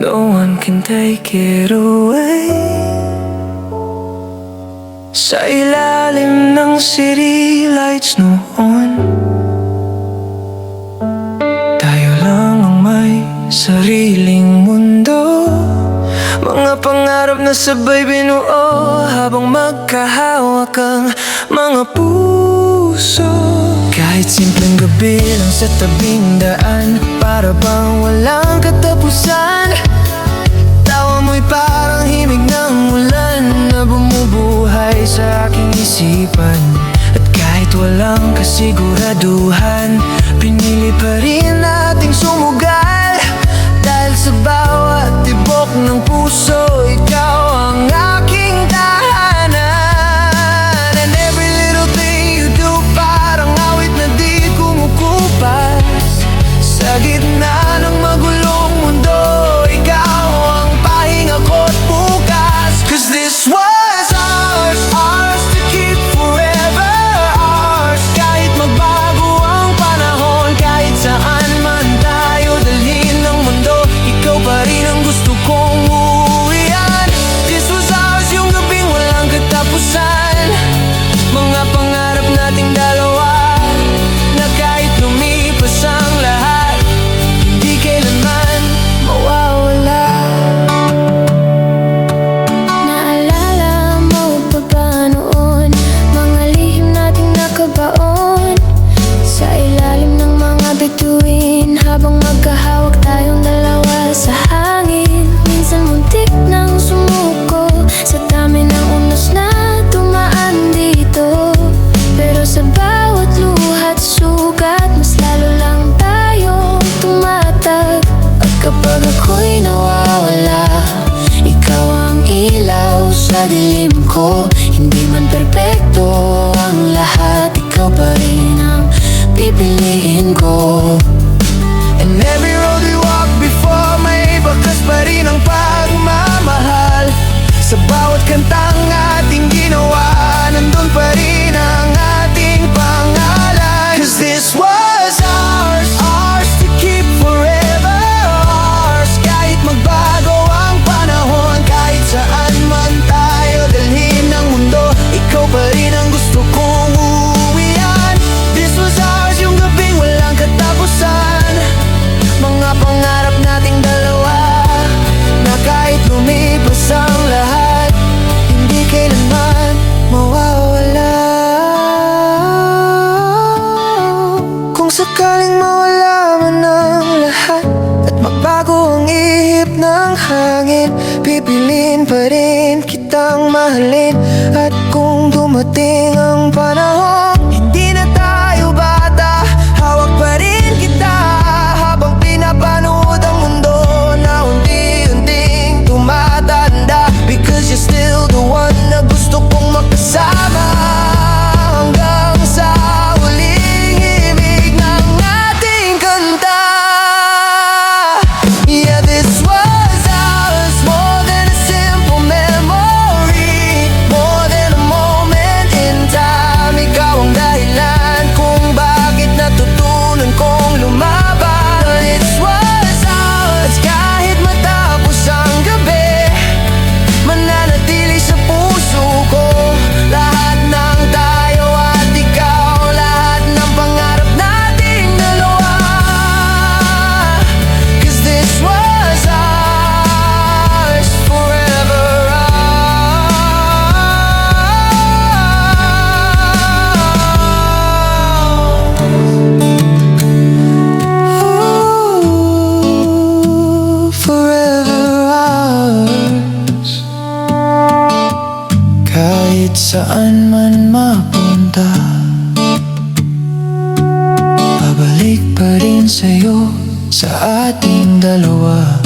No one can take it away. Sa ilalim ng city lights noon, tayo lang ang may sariling mundo. Mga pangarap na sabay binuo habang magkahawak ang mga puso. Kahit simpleng gabi lang sa tabing daan, para bang walang katapusan. Tawa mo'y parang himig ng ulan na bumubuhay sa aking isipan. At kahit walang kasiguraduhan, pinili pa rin nating sumugal. Dahil sa bawat tibok ng puso, ikaw ang aking tahanan. And every little thing you do, parang awit na di kumukupas. Sa gitna ng magulong mundo, ikaw ang pahinga ko't bukas. 'Cause this was ours, ours to keep forever, ours. Kahit magbago ang panahon, kahit saan man tayo dalhin ng mundo, ikaw pa rin ang gusto kong uwian. This was ours, yung gabing walang katapusan. Mga pangarap nating dalawa, na kahit lumipas ang lahat, hindi kailanman mawawala. Naalala mo pa ba noon, mga lihim nating nakabaon sa ilalim ng mga bituin, habang magkahawak tayong dalawa sa hangin. Minsan muntik nang sumuko sa dami ng unos na dumaan dito, pero sa bawat luhat sugat, mas lalo lang tayong tumatag. At kapag ako'y nawawala, ikaw ang ilaw sa dilim ko. Hindi man perpekto ang lahat, ikaw pa rin ang pipiliin ko. And every road we walk before, may bakas pa rin ang pagmamahal. Sa bawat kantang ating ginawa, nandun pa rin ang ating pangalan. 'Cause this was ours, ours to keep forever, ours. Kahit magbago ang panahon, kahit saan man tayo dalhin ng mundo, ikaw pa rin ang gusto kong uwian. This was ours, yung gabing walang katapusan. Mga pangarap nating dalawa, na kahit lumipas ang lahat, hindi kailanman mawawala. Kung sakaling mawala man ang lahat, at magbago ang ihip ng hangin, pipiliin pa rin kitang mahalin. At kung dumating ang panahon, hindi na tayo bata, hawak pa rin kita habang pinapanood ang mundo na unti-unting tumatanda. Because you're still the one na gusto kong makasama hanggang sa huling himig ng ating kanta. Yeah, this was ours, more than a simple memory, more than a moment in time. Ikaw ang dahilan kung bakit natutunan kong lumaban. It was ours, kahit matapos ang gabi, mananatili sa puso ko. Lahat ng tayo at ikaw, lahat ng pangarap nating dalawa. 'Cause this was ours, forever ours. Forever ours. Kahit saan man mapunta, babalik pa rin sa'yo, sa ating dalawa.